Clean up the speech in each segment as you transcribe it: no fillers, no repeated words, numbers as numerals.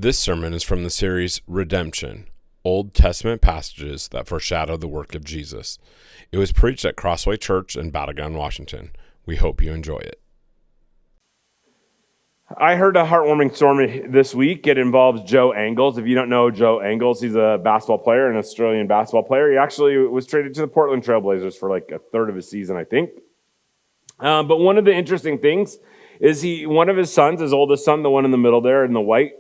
This sermon is from the series Redemption, Old Testament passages that foreshadow the work of Jesus. It was preached at Crossway Church in Battleground, Washington. We hope you enjoy it. I heard a heartwarming story this week. It involves Joe Angles. If you don't know Joe Angles, he's a basketball player, an Australian basketball player. He actually was traded to the Portland Trailblazers for like a third of his season, I think. But one of the interesting things is one of his sons, his oldest son, the one in the middle there in the white,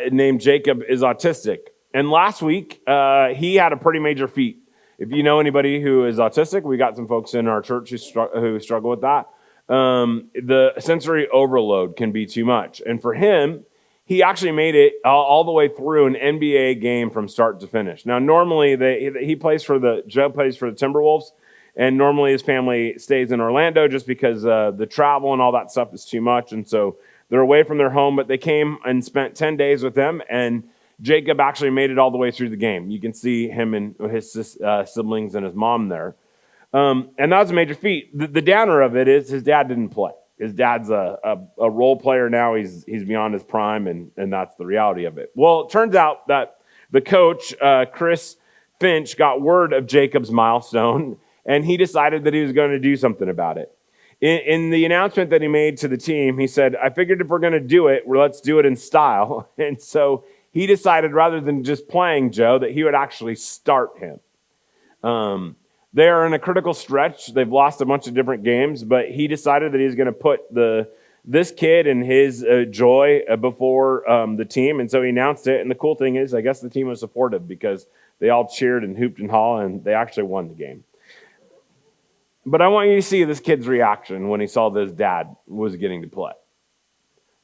named Jacob, is autistic. And last week, he had a pretty major feat. If you know anybody who is autistic, we got some folks in our church who struggle with that. The sensory overload can be too much. And for him, he actually made it all the way through an NBA game from start to finish. Now, normally, Joe plays for the Timberwolves, and normally his family stays in Orlando just because the travel and all that stuff is too much. And so they're away from their home, but they came and spent 10 days with him, and Jacob actually made it all the way through the game. You can see him and his siblings and his mom there. And that was a major feat. The downer of it is his dad didn't play. His dad's a role player now. He's beyond his prime, and that's the reality of it. Well, it turns out that the coach, Chris Finch, got word of Jacob's milestone, and he decided that he was going to do something about it. In the announcement that he made to the team, he said, I figured if we're going to do it, let's do it in style. And so he decided, rather than just playing Joe, that he would actually start him. They are in a critical stretch. They've lost a bunch of different games, but he decided that he's going to put this kid and his joy before the team. And so he announced it. And the cool thing is, I guess the team was supportive because they all cheered and hooped and hollered, and they actually won the game. But I want you to see this kid's reaction when he saw that his dad was getting to play.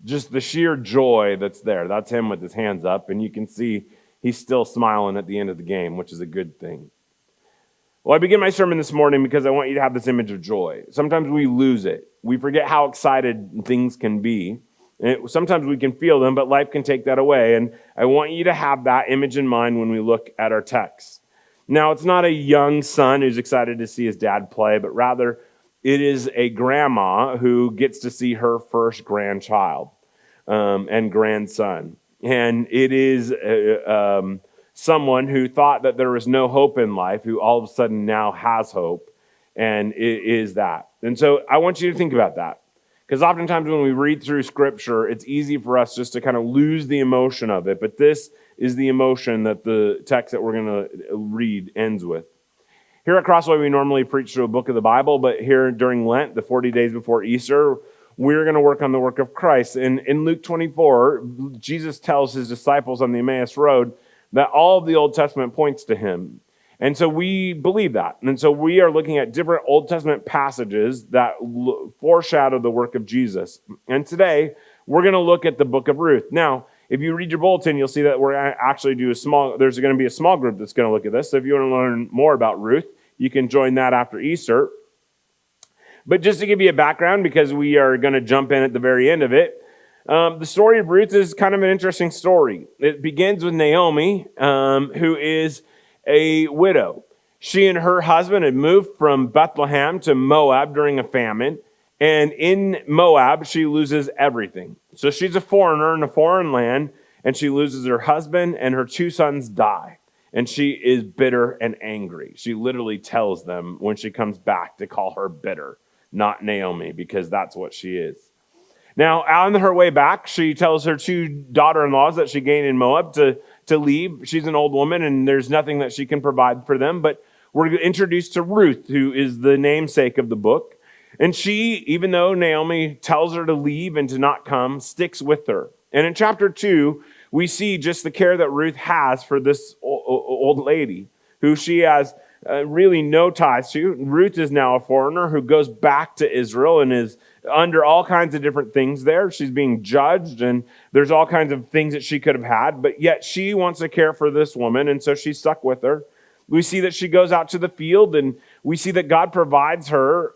Just the sheer joy that's there. That's him with his hands up, and you can see he's still smiling at the end of the game, which is a good thing. Well, I begin my sermon this morning because I want you to have this image of joy. Sometimes we lose it. We forget how excited things can be. Sometimes we can feel them, but life can take that away. And I want you to have that image in mind when we look at our text. Now, it's not a young son who's excited to see his dad play, but rather it is a grandma who gets to see her first grandchild and grandson. And it is someone who thought that there was no hope in life, who all of a sudden now has hope, and it is that. And so I want you to think about that, because oftentimes when we read through Scripture, it's easy for us just to kind of lose the emotion of it, but this is the emotion that the text that we're going to read ends with. Here at Crossway, we normally preach through a book of the Bible, but here during Lent, the 40 days before Easter, we're going to work on the work of Christ. And in Luke 24, Jesus tells his disciples on the Emmaus Road that all of the Old Testament points to him. And so we believe that. And so we are looking at different Old Testament passages that foreshadow the work of Jesus. And today, we're going to look at the book of Ruth. Now, if you read your bulletin, you'll see that we're actually there's going to be a small group that's going to look at this. So if you want to learn more about Ruth, you can join that after Easter. But just to give you a background, because we are going to jump in at the very end of it, the story of Ruth is kind of an interesting story. It begins with Naomi, who is a widow. She and her husband had moved from Bethlehem to Moab during a famine. And in Moab, she loses everything. So she's a foreigner in a foreign land, and she loses her husband, and her two sons die. And she is bitter and angry. She literally tells them when she comes back to call her bitter, not Naomi, because that's what she is. Now, on her way back, she tells her two daughter-in-laws that she gained in Moab to leave. She's an old woman, and there's nothing that she can provide for them. But we're introduced to Ruth, who is the namesake of the book. And she, even though Naomi tells her to leave and to not come, sticks with her. And in chapter 2, we see just the care that Ruth has for this old lady, who she has really no ties to. Ruth is now a foreigner who goes back to Israel and is under all kinds of different things there. She's being judged, and there's all kinds of things that she could have had, but yet she wants to care for this woman, and so she's stuck with her. We see that she goes out to the field, and we see that God provides her,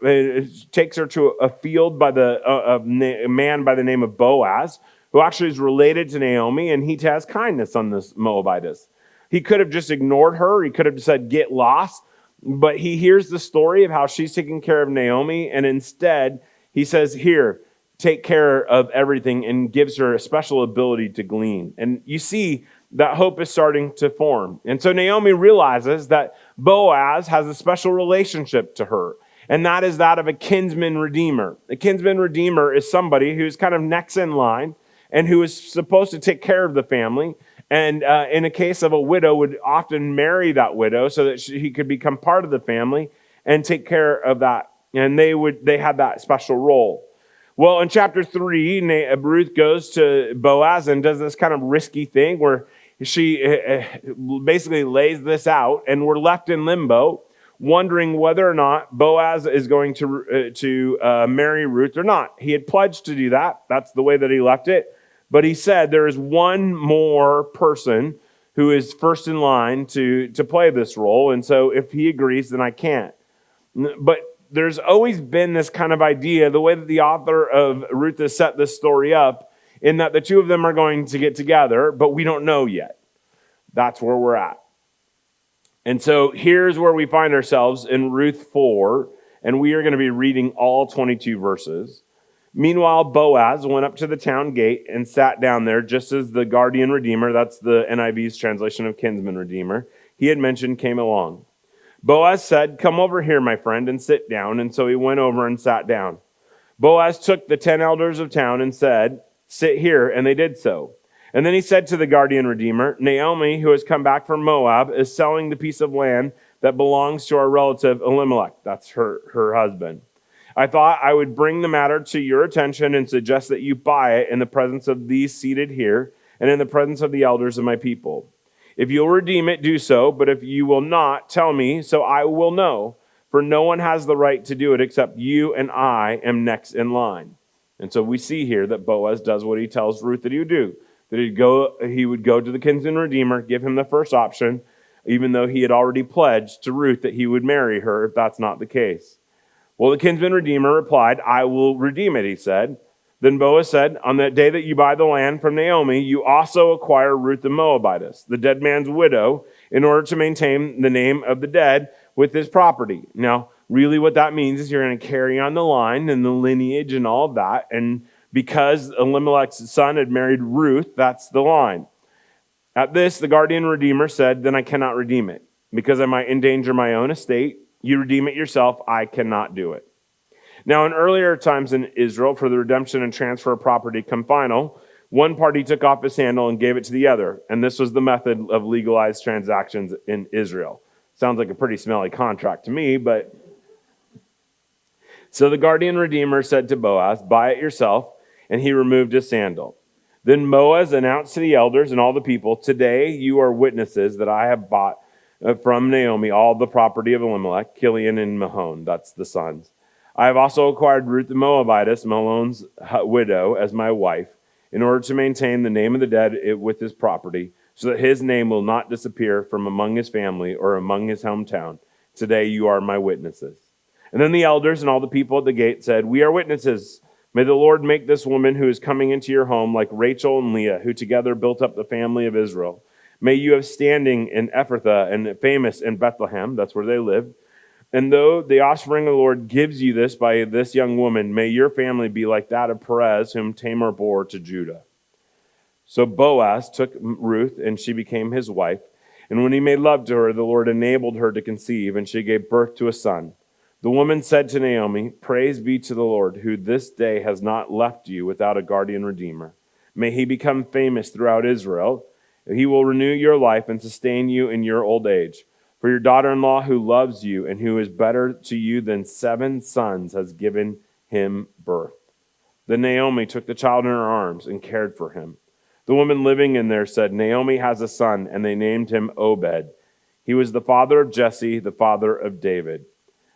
takes her to a field by a man by the name of Boaz, who actually is related to Naomi, and he has kindness on this Moabitess. He could have just ignored her. He could have said, get lost. But he hears the story of how she's taking care of Naomi, and instead he says, here, take care of everything and gives her a special ability to glean. And you see that hope is starting to form. And so Naomi realizes that Boaz has a special relationship to her, and that is that of a kinsman-redeemer. A kinsman-redeemer is somebody who's kind of next in line and who is supposed to take care of the family. And in a case of a widow, would often marry that widow so that he could become part of the family and take care of that. And they had that special role. Well, in chapter 3, Ruth goes to Boaz and does this kind of risky thing where she basically lays this out, and we're left in limbo, wondering whether or not Boaz is going to marry Ruth or not. He had pledged to do that. That's the way that he left it. But he said there is one more person who is first in line to play this role, and so if he agrees, then I can't. But there's always been this kind of idea, the way that the author of Ruth has set this story up, in that the two of them are going to get together, but we don't know yet. That's where we're at. And so here's where we find ourselves in Ruth 4, and we are going to be reading all 22 verses. Meanwhile, Boaz went up to the town gate and sat down there, just as the guardian redeemer, that's the NIV's translation of Kinsman-Redeemer, he had mentioned, came along. Boaz said, "Come over here, my friend, and sit down." And so he went over and sat down. Boaz took the 10 elders of town and said, "Sit here," and they did so. And then he said to the guardian redeemer, "Naomi, who has come back from Moab, is selling the piece of land that belongs to our relative Elimelech." That's her husband. "I thought I would bring the matter to your attention and suggest that you buy it in the presence of these seated here and in the presence of the elders of my people. If you'll redeem it, do so, but if you will not, tell me, so I will know, for no one has the right to do it except you, and I am next in line." And so we see here that Boaz does what he tells Ruth that he would do, that he would go to the kinsman redeemer, give him the first option, even though he had already pledged to Ruth that he would marry her if that's not the case. Well, the kinsman redeemer replied, "I will redeem it," he said. Then Boaz said, "On that day that you buy the land from Naomi, you also acquire Ruth the Moabitess, the dead man's widow, in order to maintain the name of the dead with his property." Now, really what that means is you're going to carry on the line and the lineage and all of that. And because Elimelech's son had married Ruth, that's the line. At this, the guardian redeemer said, "Then I cannot redeem it, because I might endanger my own estate. You redeem it yourself. I cannot do it." Now, in earlier times in Israel, for the redemption and transfer of property come final, one party took off his sandal and gave it to the other, and this was the method of legalized transactions in Israel. Sounds like a pretty smelly contract to me, but... So the guardian redeemer said to Boaz, "Buy it yourself," and he removed his sandal. Then Boaz announced to the elders and all the people, "Today you are witnesses that I have bought from Naomi all the property of Elimelech, Kilion, and Mahon," that's the sons. "I have also acquired Ruth the Moabitess, Mahlon's widow, as my wife, in order to maintain the name of the dead with his property, so that his name will not disappear from among his family or among his hometown. Today you are my witnesses." And then the elders and all the people at the gate said, "We are witnesses. May the Lord make this woman who is coming into your home like Rachel and Leah, who together built up the family of Israel. May you have standing in Ephrathah and famous in Bethlehem," that's where they lived. "And though the offspring of the Lord gives you this by this young woman, may your family be like that of Perez, whom Tamar bore to Judah." So Boaz took Ruth, and she became his wife. And when he made love to her, the Lord enabled her to conceive, and she gave birth to a son. The woman said to Naomi, "Praise be to the Lord, who this day has not left you without a guardian redeemer. May he become famous throughout Israel. He will renew your life and sustain you in your old age. For your daughter-in-law who loves you and who is better to you than 7 sons has given him birth." Then Naomi took the child in her arms and cared for him. The woman living in there said, "Naomi has a son," and they named him Obed. He was the father of Jesse, the father of David.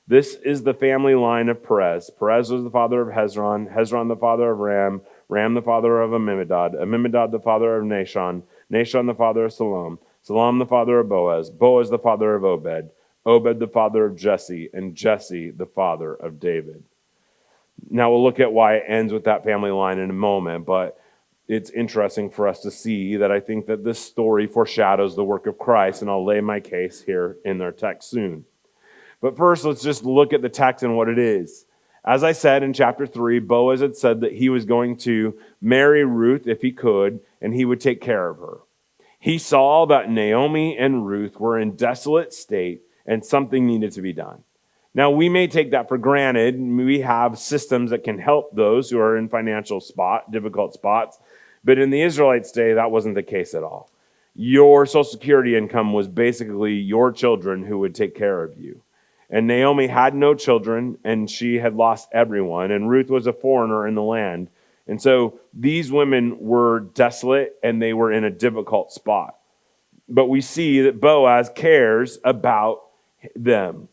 This is the family line of Perez. Perez was the father of Hezron, Hezron the father of Ram, Ram the father of Amminadab, Amminadab the father of Nahshon, Nahshon the father of Salom, Salom the father of Boaz, Boaz the father of Obed, Obed the father of Jesse, and Jesse the father of David. Now we'll look at why it ends with that family line in a moment, but it's interesting for us to see that I think that this story foreshadows the work of Christ, and I'll lay my case here in our text soon. But first, let's just look at the text and what it is. As I said in chapter 3, Boaz had said that he was going to marry Ruth if he could, and he would take care of her. He saw that Naomi and Ruth were in desolate state and something needed to be done. Now, we may take that for granted. We have systems that can help those who are in difficult spots. But in the Israelites' day, that wasn't the case at all. Your Social Security income was basically your children who would take care of you. And Naomi had no children, and she had lost everyone. And Ruth was a foreigner in the land. And so these women were desolate, and they were in a difficult spot. But we see that Boaz cares about them.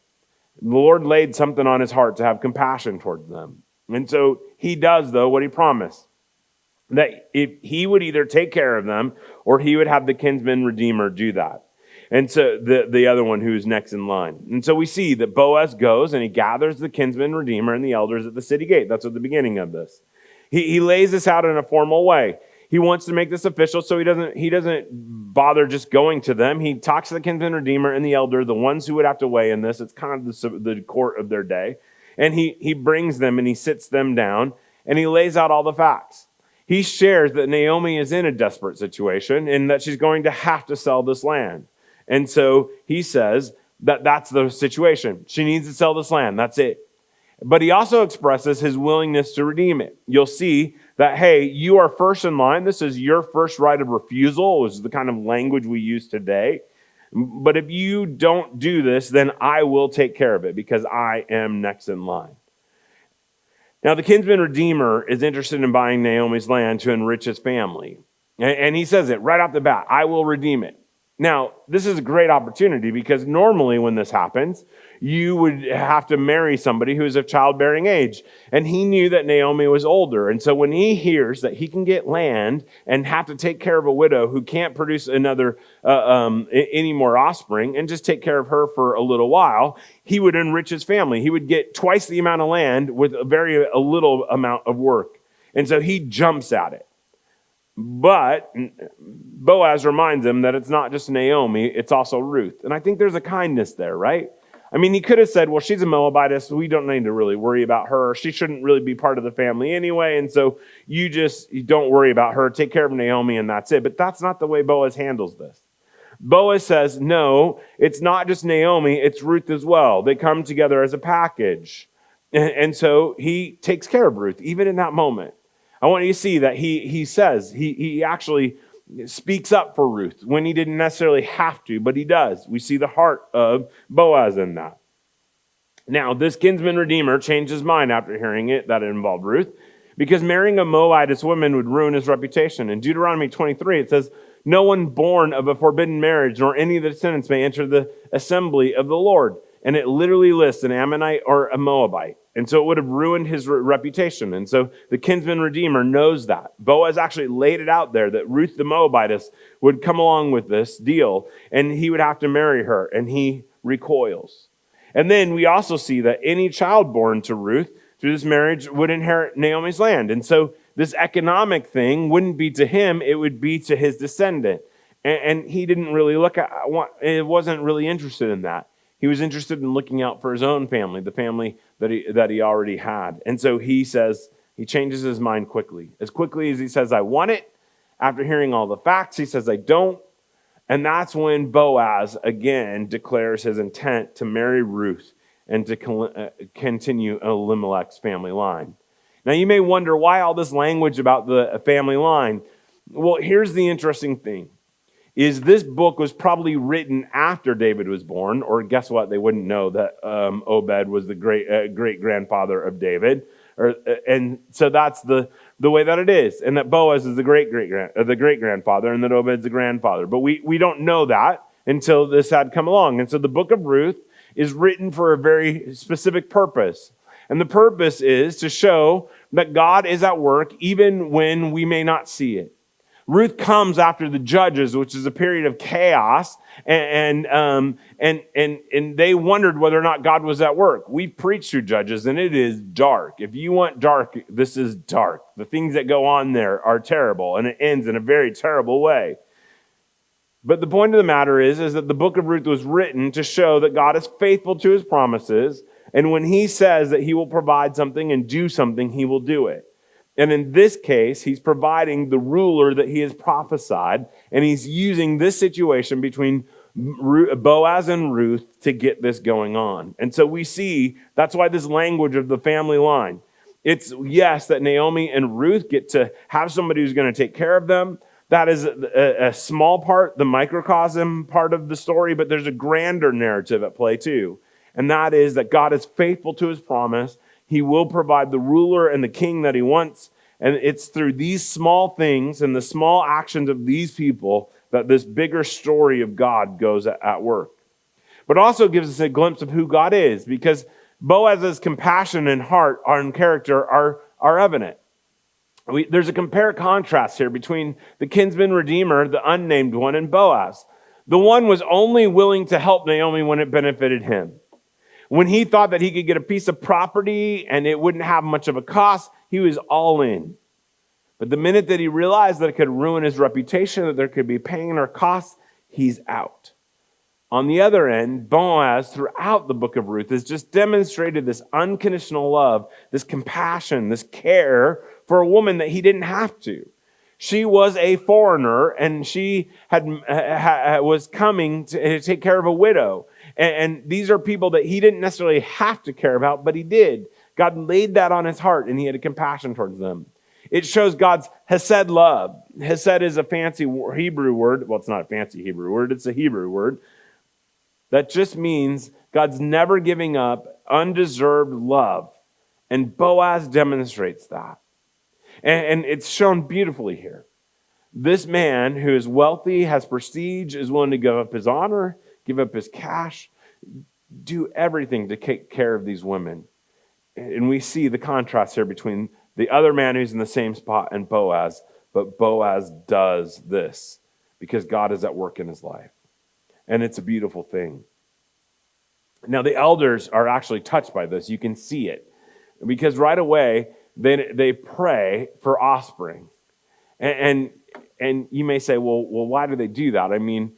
The Lord laid something on his heart to have compassion towards them. And so he does, though, what he promised. That if he would either take care of them, or he would have the Kinsman-Redeemer do that. And so the other one who's next in line. And so we see that Boaz goes and he gathers the Kinsman-Redeemer and the elders at the city gate. That's at the beginning of this. He lays this out in a formal way. He wants to make this official, so he doesn't bother just going to them. He talks to the Kinsman-Redeemer and the elder, the ones who would have to weigh in this. It's kind of the court of their day. And he brings them and he sits them down and he lays out all the facts. He shares that Naomi is in a desperate situation and that she's going to have to sell this land. And so he says that that's the situation. She needs to sell this land. That's it. But he also expresses his willingness to redeem it. You'll see that, hey, you are first in line. This is your first right of refusal, which is the kind of language we use today. But if you don't do this, then I will take care of it because I am next in line. Now, the Kinsman-Redeemer is interested in buying Naomi's land to enrich his family. And he says it right off the bat, I will redeem it. Now, this is a great opportunity because normally when this happens, you would have to marry somebody who is of childbearing age. And he knew that Naomi was older. And so when he hears that he can get land and have to take care of a widow who can't produce any more offspring and just take care of her for a little while, he would enrich his family. He would get twice the amount of land with a little amount of work. And so he jumps at it. But Boaz reminds him that it's not just Naomi, it's also Ruth. And I think there's a kindness there, right? I mean, he could have said, well, she's a Moabitess, so we don't need to really worry about her. She shouldn't really be part of the family anyway, and so you don't worry about her. Take care of Naomi, and that's it. But that's not the way Boaz handles this. Boaz says, no, it's not just Naomi, it's Ruth as well. They come together as a package. And so he takes care of Ruth, even in that moment. I want you to see that he actually speaks up for Ruth when he didn't necessarily have to, but he does. We see the heart of Boaz in that. Now, this Kinsman-Redeemer changed his mind after hearing that it involved Ruth, because marrying a Moabitess woman would ruin his reputation. In Deuteronomy 23, it says, no one born of a forbidden marriage nor any of the descendants may enter the assembly of the Lord. And it literally lists an Ammonite or a Moabite. And so it would have ruined his reputation. And so the Kinsman-Redeemer knows that. Boaz actually laid it out there that Ruth the Moabitess would come along with this deal, and he would have to marry her, and he recoils. And then we also see that any child born to Ruth through this marriage would inherit Naomi's land. And so this economic thing wouldn't be to him, it would be to his descendant. And he didn't really wasn't really interested in that. He was interested in looking out for his own family, the family that he already had. And so he changes his mind quickly. As quickly as he says, I want it, after hearing all the facts, he says, I don't. And that's when Boaz again declares his intent to marry Ruth and to continue Elimelech's family line. Now you may wonder why all this language about the family line. Well, here's the interesting thing. Is this book was probably written after David was born, or guess what? They wouldn't know that Obed was the great-grandfather of David. And so that's the way that it is. And that Boaz is the great-grandfather, and that Obed's the grandfather. But we don't know that until this had come along. And so the book of Ruth is written for a very specific purpose. And the purpose is to show that God is at work even when we may not see it. Ruth comes after the Judges, which is a period of chaos, and they wondered whether or not God was at work. We've preached through Judges, and it is dark. If you want dark, this is dark. The things that go on there are terrible, and it ends in a very terrible way. But the point of the matter is that the book of Ruth was written to show that God is faithful to his promises, And when he says that he will provide something and do something, he will do it. And in this case, he's providing the ruler that he has prophesied, and he's using this situation between Boaz and Ruth to get this going on. And so we see that's why this language of the family line. It's yes, that Naomi and Ruth get to have somebody who's going to take care of them. That is a small part, the microcosm part of the story, but there's a grander narrative at play too. And that is that God is faithful to his promise. He will provide the ruler and the king that he wants. And it's through these small things and the small actions of these people that this bigger story of God goes at work. But also gives us a glimpse of who God is, because Boaz's compassion and heart and character are evident. There's a compare-contrast here between the Kinsman-Redeemer, the unnamed one, and Boaz. The one was only willing to help Naomi when it benefited him. When he thought that he could get a piece of property and it wouldn't have much of a cost, he was all in. But the minute that he realized that it could ruin his reputation, that there could be pain or cost, he's out. On the other end, Boaz, throughout the book of Ruth, has just demonstrated this unconditional love, this compassion, this care for a woman that he didn't have to. She was a foreigner, and she was coming to take care of a widow. And these are people that he didn't necessarily have to care about, but he did. God laid that on his heart, and he had a compassion towards them. It shows God's hesed love. Hesed is a fancy Hebrew word. Well, it's not a fancy Hebrew word. It's a Hebrew word. That just means God's never giving up undeserved love. And Boaz demonstrates that. And it's shown beautifully here. This man who is wealthy, has prestige, is willing to give up his honor, give up his cash, do everything to take care of these women. And we see the contrast here between the other man who's in the same spot and Boaz. But Boaz does this because God is at work in his life. And it's a beautiful thing. Now, the elders are actually touched by this. You can see it. Because right away, they pray for offspring. And you may say, well, why do they do that? I mean,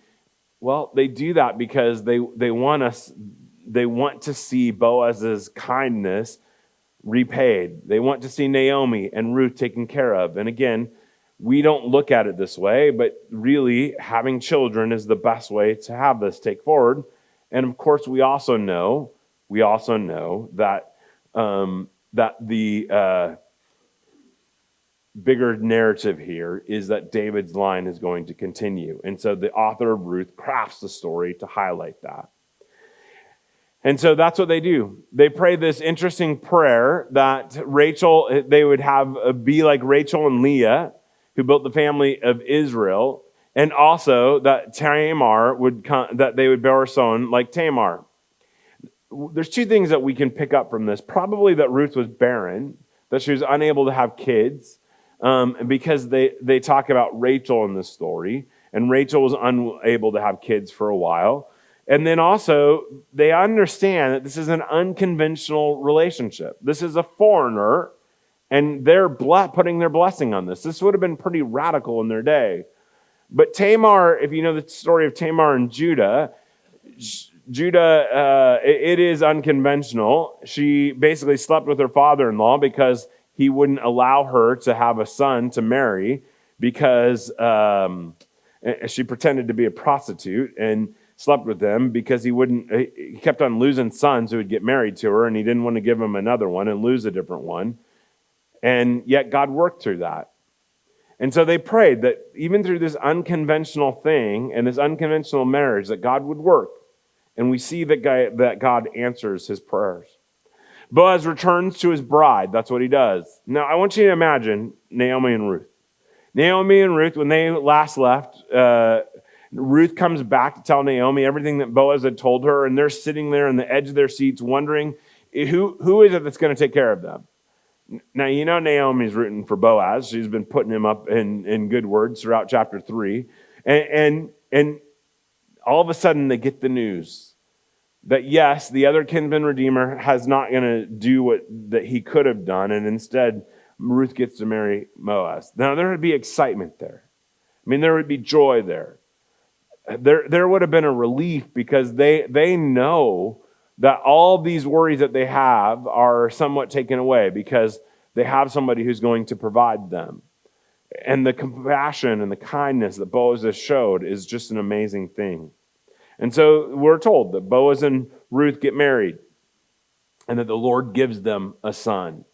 well, they do that because they want to see Boaz's kindness repaid. They want to see Naomi and Ruth taken care of. And again, we don't look at it this way, but really having children is the best way to have this take forward. And of course, we also know that the bigger narrative here is that David's line is going to continue. And so the author of Ruth crafts the story to highlight that. And so that's what they do. They pray this interesting prayer that they would have be like Rachel and Leah, who built the family of Israel, and also that Tamar that they would bear a son like Tamar. There's two things that we can pick up from this. Probably that Ruth was barren, that she was unable to have kids, because they talk about Rachel in this story, and Rachel was unable to have kids for a while. And then also, they understand that this is an unconventional relationship. This is a foreigner, and they're putting their blessing on this. This would have been pretty radical in their day. But Tamar, if you know the story of Tamar and Judah, it is unconventional. She basically slept with her father-in-law because he wouldn't allow her to have a son to marry because she pretended to be a prostitute and slept with them because he kept on losing sons who would get married to her, and he didn't want to give him another one and lose a different one. And yet God worked through that. And so they prayed that even through this unconventional thing and this unconventional marriage, that God would work. And we see that God answers his prayers. Boaz returns to his bride. That's what he does. Now, I want you to imagine Naomi and Ruth. Naomi and Ruth, when they last left, Ruth comes back to tell Naomi everything that Boaz had told her, and they're sitting there on the edge of their seats wondering, who is it that's going to take care of them? Now, you know Naomi's rooting for Boaz. She's been putting him up in good words throughout chapter 3. And all of a sudden, they get the news that, yes, the other Kinsman-Redeemer is not going to do that he could have done, and instead, Ruth gets to marry Boaz. Now, there would be excitement there. I mean, there would be joy there. There would have been a relief because they know that all these worries that they have are somewhat taken away because they have somebody who's going to provide them. And the compassion and the kindness that Boaz has showed is just an amazing thing. And so we're told that Boaz and Ruth get married and that the Lord gives them a son.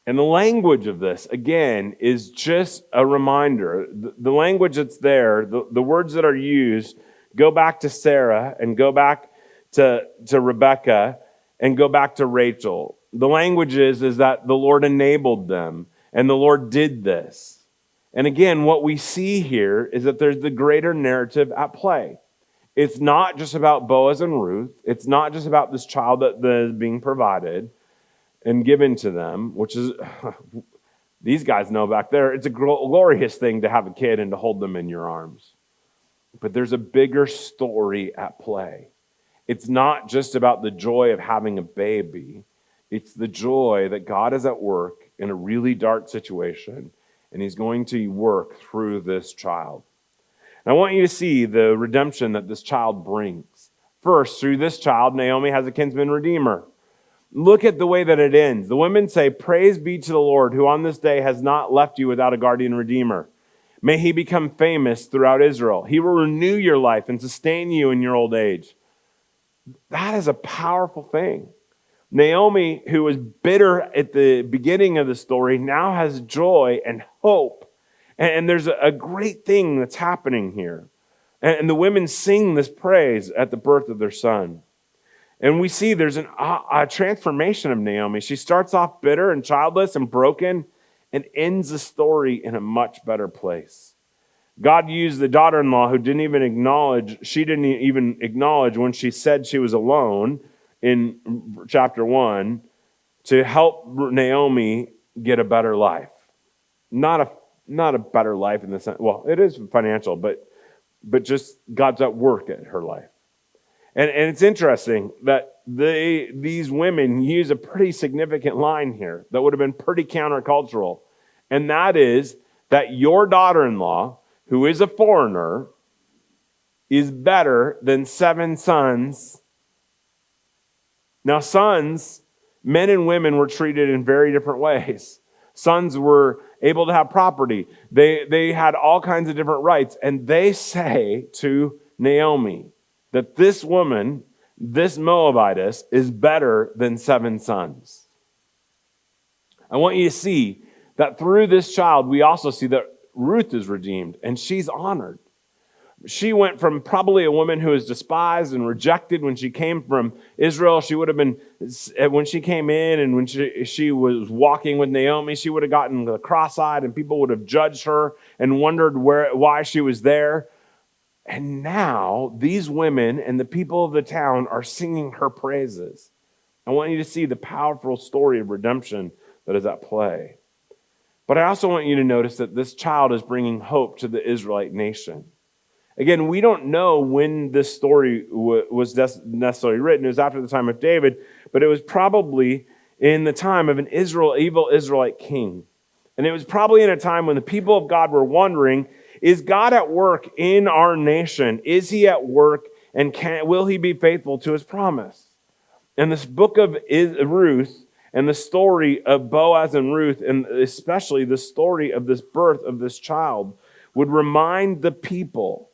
And the language of this, again, is just a reminder. The language that's there, the words that are used, go back to Sarah and go back to Rebecca and go back to Rachel. The language is that the Lord enabled them and the Lord did this. And again, what we see here is that there's the greater narrative at play. It's not just about Boaz and Ruth. It's not just about this child that is being provided and given to them, which is, these guys know back there, it's a glorious thing to have a kid and to hold them in your arms. But there's a bigger story at play. It's not just about the joy of having a baby. It's the joy that God is at work in a really dark situation, and he's going to work through this child. And I want you to see the redemption that this child brings. First, through this child, Naomi has a kinsman-redeemer. Look at the way that it ends. The women say, "Praise be to the Lord, who on this day has not left you without a guardian redeemer. May he become famous throughout Israel. He will renew your life and sustain you in your old age." That is a powerful thing. Naomi, who was bitter at the beginning of the story, now has joy and hope. And there's a great thing that's happening here. And the women sing this praise at the birth of their son. And we see there's a transformation of Naomi. She starts off bitter and childless and broken and ends the story in a much better place. God used the daughter-in-law who didn't even acknowledge when she said she was alone in chapter 1 to help Naomi get a better life. Not a better life in the sense, well, it is financial, but just God's at work at her life. And it's interesting that these women use a pretty significant line here that would have been pretty countercultural. And that is that your daughter-in-law, who is a foreigner, is better than 7 sons. Now, sons, men and women were treated in very different ways. Sons were able to have property. They had all kinds of different rights. And they say to Naomi that this woman, this Moabitess, is better than 7 sons. I want you to see that through this child, we also see that Ruth is redeemed and she's honored. She went from probably a woman who was despised and rejected when she came from Israel. She would have been, when she came in and when she was walking with Naomi, she would have gotten cross-eyed and people would have judged her and wondered why she was there. And now these women and the people of the town are singing her praises. I want you to see the powerful story of redemption that is at play. But I also want you to notice that this child is bringing hope to the Israelite nation. Again, we don't know when this story was necessarily written. It was after the time of David, but it was probably in the time of an evil Israelite king. And it was probably in a time when the people of God were wondering, is God at work in our nation? Is he at work and will he be faithful to his promise? And this book of Ruth and the story of Boaz and Ruth, and especially the story of this birth of this child, would remind the people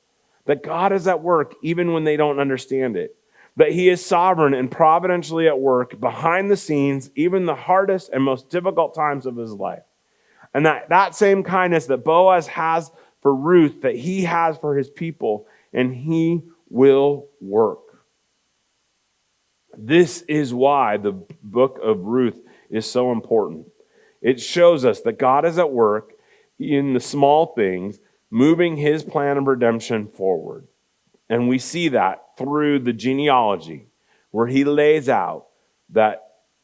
that God is at work even when they don't understand it. That he is sovereign and providentially at work behind the scenes, even the hardest and most difficult times of his life. And that same kindness that Boaz has for Ruth, that he has for his people, and he will work. This is why the book of Ruth is so important. It shows us that God is at work in the small things, moving his plan of redemption forward. And we see that through the genealogy, where he lays out that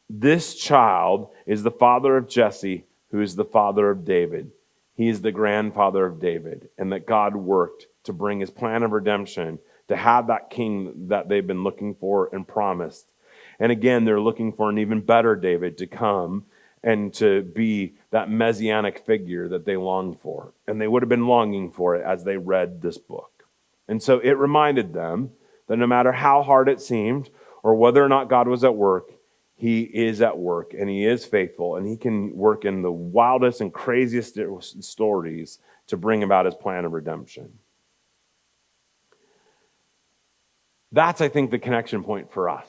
this child is the father of Jesse, who is the father of David. He is the grandfather of David, and that God worked to bring his plan of redemption, to have that king that they've been looking for and promised. And again, they're looking for an even better David to come and to be that messianic figure that they longed for. And they would have been longing for it as they read this book. And so it reminded them that no matter how hard it seemed or whether or not God was at work, he is at work and he is faithful and he can work in the wildest and craziest stories to bring about his plan of redemption. That's, I think, the connection point for us.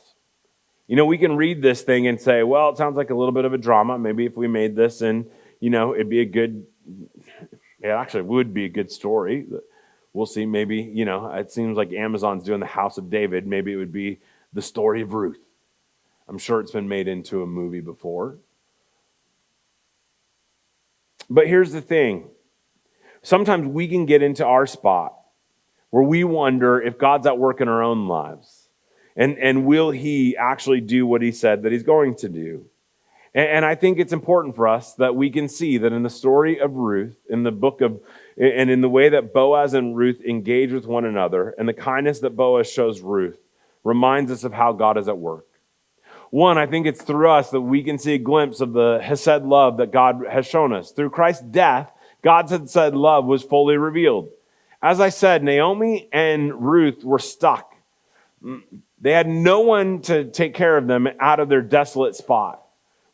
You know, we can read this thing and say, well, it sounds like a little bit of a drama. Maybe if we made this and, you know, it'd be a good, it actually would be a good story. We'll see. Maybe, you know, it seems like Amazon's doing the House of David. Maybe it would be the story of Ruth. I'm sure it's been made into a movie before. But here's the thing. Sometimes we can get into our spot where we wonder if God's at work in our own lives. And will he actually do what he said that he's going to do? And I think it's important for us that we can see that in the story of Ruth, in the book of, and in the way that Boaz and Ruth engage with one another, and the kindness that Boaz shows Ruth, reminds us of how God is at work. One, I think it's through us that we can see a glimpse of the Hesed love that God has shown us. Through Christ's death, God's Hesed love was fully revealed. As I said, Naomi and Ruth were stuck. They had no one to take care of them out of their desolate spot.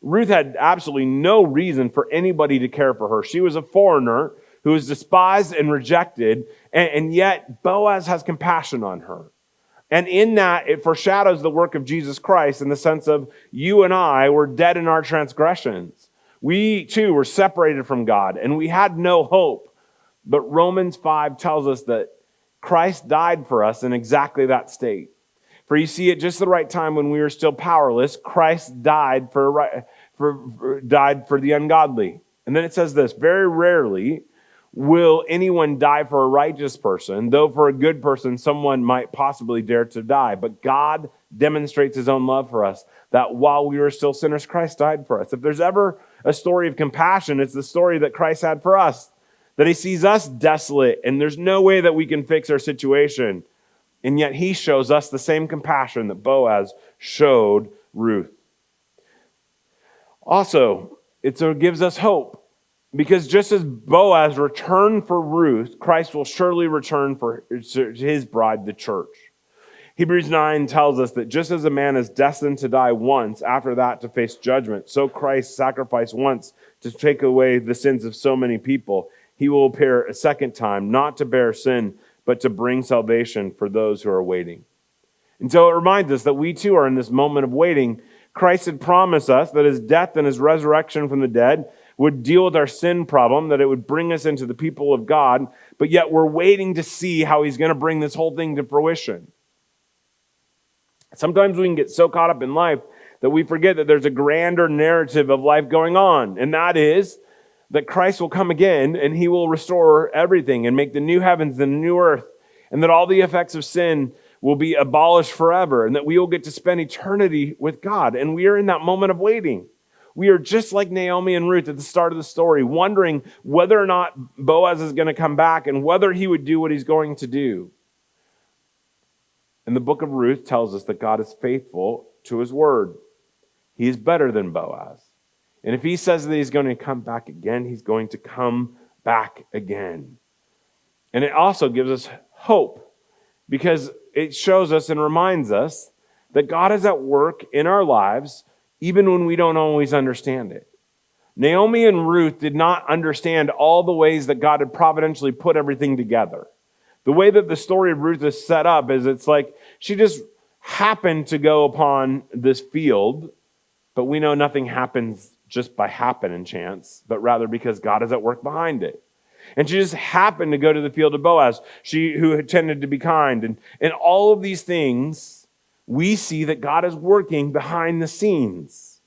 Ruth had absolutely no reason for anybody to care for her. She was a foreigner who was despised and rejected, and yet Boaz has compassion on her. And in that, it foreshadows the work of Jesus Christ in the sense of you and I were dead in our transgressions. We too were separated from God, and we had no hope. But Romans 5 tells us that Christ died for us in exactly that state. For you see, at just the right time when we were still powerless, Christ died for the ungodly. And then it says this, very rarely will anyone die for a righteous person, though for a good person someone might possibly dare to die. But God demonstrates his own love for us, that while we were still sinners, Christ died for us. If there's ever a story of compassion, it's the story that Christ had for us, that he sees us desolate and there's no way that we can fix our situation. And yet he shows us the same compassion that Boaz showed Ruth. Also, it gives us hope. Because just as Boaz returned for Ruth, Christ will surely return for his bride, the church. Hebrews 9 tells us that just as a man is destined to die once, after that to face judgment, so Christ sacrificed once to take away the sins of so many people. He will appear a second time, not to bear sin, but to bring salvation for those who are waiting. And so it reminds us that we too are in this moment of waiting. Christ had promised us that his death and his resurrection from the dead would deal with our sin problem, that it would bring us into the people of God, but yet we're waiting to see how he's going to bring this whole thing to fruition. Sometimes we can get so caught up in life that we forget that there's a grander narrative of life going on, and that is that Christ will come again and he will restore everything and make the new heavens and the new earth, and that all the effects of sin will be abolished forever, and that we will get to spend eternity with God. And we are in that moment of waiting. We are just like Naomi and Ruth at the start of the story, wondering whether or not Boaz is going to come back and whether he would do what he's going to do. And the book of Ruth tells us that God is faithful to his word. He is better than Boaz. And if he says that he's going to come back again, he's going to come back again. And it also gives us hope because it shows us and reminds us that God is at work in our lives even when we don't always understand it. Naomi and Ruth did not understand all the ways that God had providentially put everything together. The way that the story of Ruth is set up is it's like she just happened to go upon this field, but we know nothing happens just by happen and chance, but rather because God is at work behind it. And she just happened to go to the field of Boaz, who had tended to be kind. And all of these things, we see that God is working behind the scenes.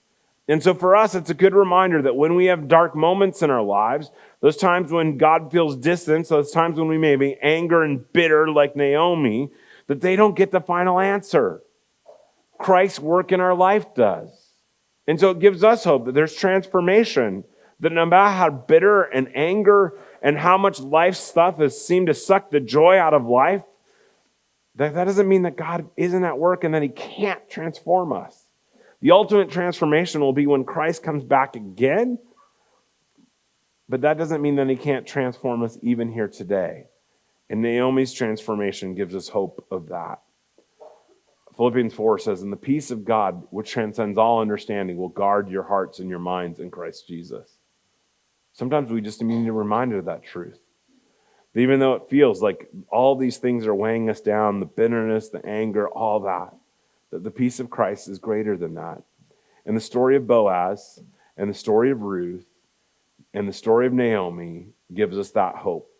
And so for us, it's a good reminder that when we have dark moments in our lives, those times when God feels distant, those times when we may be angry and bitter like Naomi, that they don't get the final answer. Christ's work in our life does. And so it gives us hope that there's transformation, that no matter how bitter and anger and how much life stuff has seemed to suck the joy out of life, that doesn't mean that God isn't at work and that he can't transform us. The ultimate transformation will be when Christ comes back again, but that doesn't mean that he can't transform us even here today. And Naomi's transformation gives us hope of that. Philippians 4 says, and the peace of God, which transcends all understanding, will guard your hearts and your minds in Christ Jesus. Sometimes we just need a reminder of that truth. Even though it feels like all these things are weighing us down, the bitterness, the anger, all that the peace of Christ is greater than that. And the story of Boaz and the story of Ruth and the story of Naomi gives us that hope.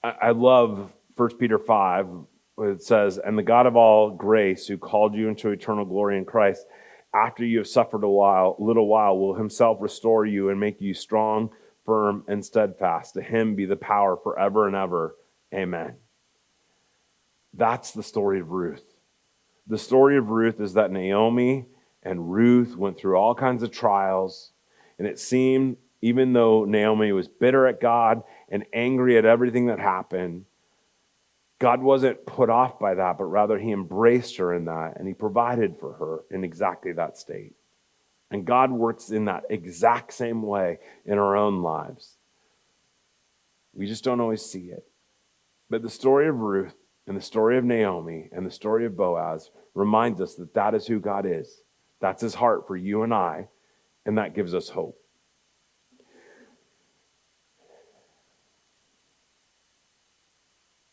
I love 1 Peter 5, where it says, and the God of all grace, who called you into eternal glory in Christ, after you have suffered a little while, will himself restore you and make you strong, firm, and steadfast. To him be the power forever and ever. Amen. That's the story of Ruth. The story of Ruth is that Naomi and Ruth went through all kinds of trials, and it seemed, even though Naomi was bitter at God and angry at everything that happened, God wasn't put off by that, but rather he embraced her in that, and he provided for her in exactly that state. And God works in that exact same way in our own lives. We just don't always see it. But the story of Ruth and the story of Naomi and the story of Boaz reminds us that that is who God is. That's his heart for you and I, and that gives us hope.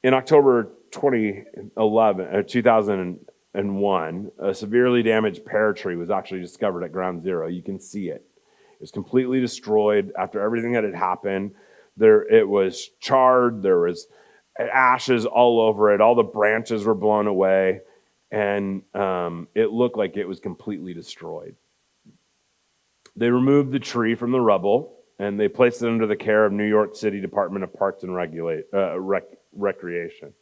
In October 2001, a severely damaged pear tree was actually discovered at Ground Zero. You can see it. It was completely destroyed after everything that had happened. It was charred. There was ashes all over it. All the branches were blown away, and it looked like it was completely destroyed. They removed the tree from the rubble, and they placed it under the care of New York City Department of Parks and Recreation.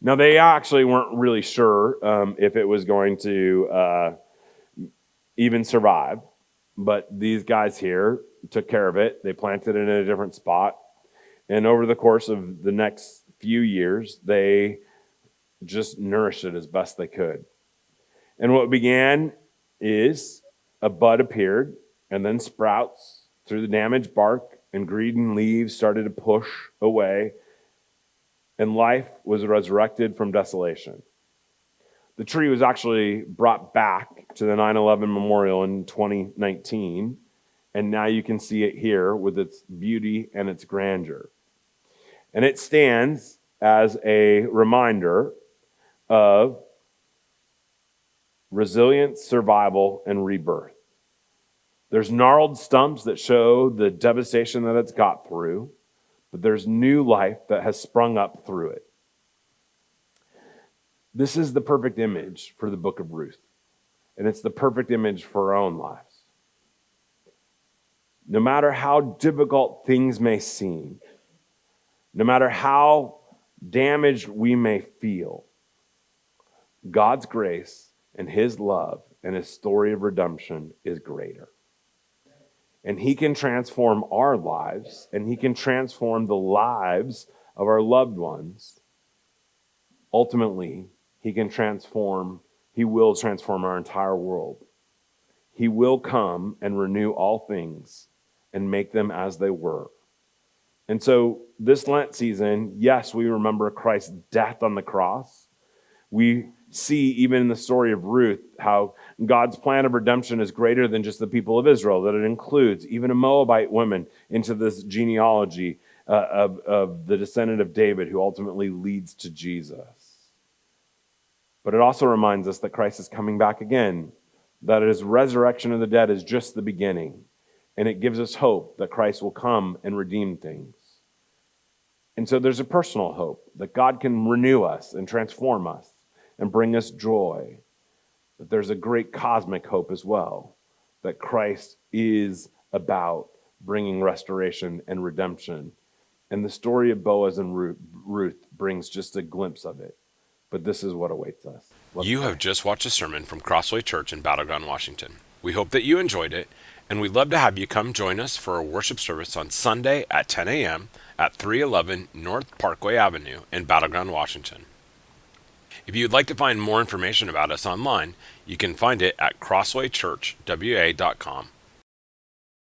Now, they actually weren't really sure if it was going to even survive, but these guys here took care of it. They planted it in a different spot, and over the course of the next few years, they just nourished it as best they could. And what began is a bud appeared, and then sprouts through the damaged bark, and green leaves started to push away, and life was resurrected from desolation. The tree was actually brought back to the 9/11 memorial in 2019, and now you can see it here with its beauty and its grandeur. And it stands as a reminder of resilience, survival, and rebirth. There's gnarled stumps that show the devastation that it's got through, but there's new life that has sprung up through it. This is the perfect image for the book of Ruth, and it's the perfect image for our own lives. No matter how difficult things may seem, no matter how damaged we may feel, God's grace and his love and his story of redemption is greater. And he can transform our lives, and he can transform the lives of our loved ones. Ultimately, he will transform our entire world. He will come and renew all things and make them as they were. And so this Lent season, yes, we remember Christ's death on the cross. We see, even in the story of Ruth, how God's plan of redemption is greater than just the people of Israel, that it includes even a Moabite woman into this genealogy of the descendant of David, who ultimately leads to Jesus. But it also reminds us that Christ is coming back again, that his resurrection of the dead is just the beginning, and it gives us hope that Christ will come and redeem things. And so there's a personal hope that God can renew us and transform us and bring us joy. But there's a great cosmic hope as well, that Christ is about bringing restoration and redemption. And the story of Boaz and Ruth brings just a glimpse of it. But this is what awaits us. You have just watched a sermon from Crossway Church in Battleground, Washington. We hope that you enjoyed it, and we'd love to have you come join us for a worship service on Sunday at 10 a.m. at 311 North Parkway Avenue in Battleground, Washington. If you'd like to find more information about us online, you can find it at crosswaychurchwa.com.